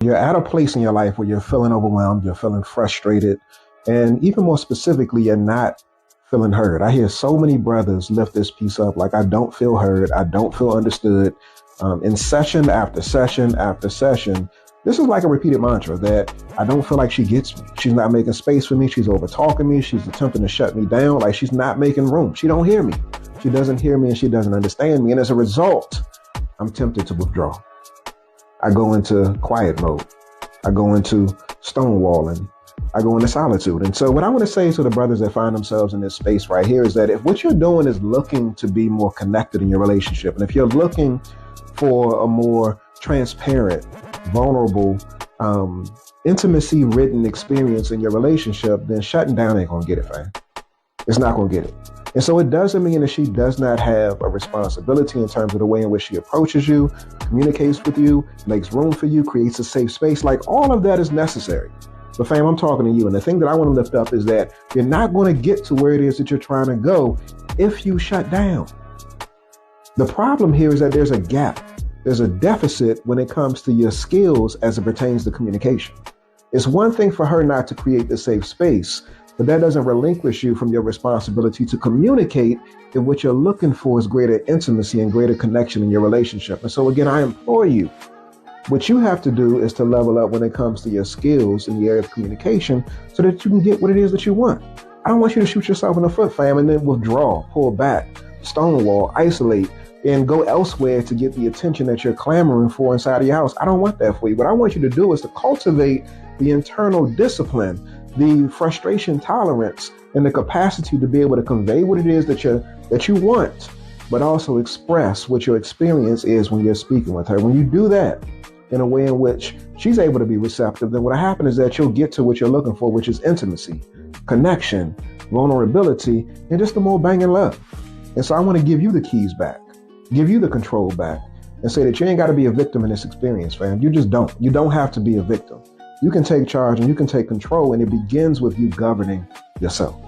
You're at a place in your life where you're feeling overwhelmed, you're feeling frustrated, and even more specifically, you're not feeling heard. I hear so many brothers lift this piece up like, I don't feel heard, I don't feel understood. In session after session after session, this is like a repeated mantra that I don't feel like she gets me. She's not making space for me. She's over talking me. She's attempting to shut me down. Like she's not making room. She don't hear me. She doesn't hear me and she doesn't understand me. And as a result, I'm tempted to withdraw. I go into quiet mode. I go into stonewalling. I go into solitude. And so what I want to say to the brothers that find themselves in this space right here is that if what you're doing is looking to be more connected in your relationship, and if you're looking for a more transparent, vulnerable, intimacy ridden experience in your relationship, then shutting down ain't gonna get it, fam. It's not gonna get it. And so it doesn't mean that she does not have a responsibility in terms of the way in which she approaches you, communicates with you, makes room for you, creates a safe space. Like all of that is necessary. But fam, I'm talking to you. And the thing that I want to lift up is that you're not going to get to where it is that you're trying to go if you shut down. The problem here is that there's a gap. There's a deficit when it comes to your skills as it pertains to communication. It's one thing for her not to create the safe space, but that doesn't relinquish you from your responsibility to communicate if what you're looking for is greater intimacy and greater connection in your relationship. And so again, I implore you, what you have to do is to level up when it comes to your skills in the area of communication so that you can get what it is that you want. I don't want you to shoot yourself in the foot, fam, and then withdraw, pull back, stonewall, isolate, and go elsewhere to get the attention that you're clamoring for inside of your house. I don't want that for you. What I want you to do is to cultivate the internal discipline, the frustration tolerance, and the capacity to be able to convey what it is that you want, but also express what your experience is when you're speaking with her. When you do that in a way in which she's able to be receptive, then what happens is that you'll get to what you're looking for, which is intimacy, connection, vulnerability, and just the more banging love. And so I want to give you the keys back, give you the control back, and say that you ain't got to be a victim in this experience, fam. You just don't. You don't have to be a victim. You can take charge and you can take control, and it begins with you governing yourself.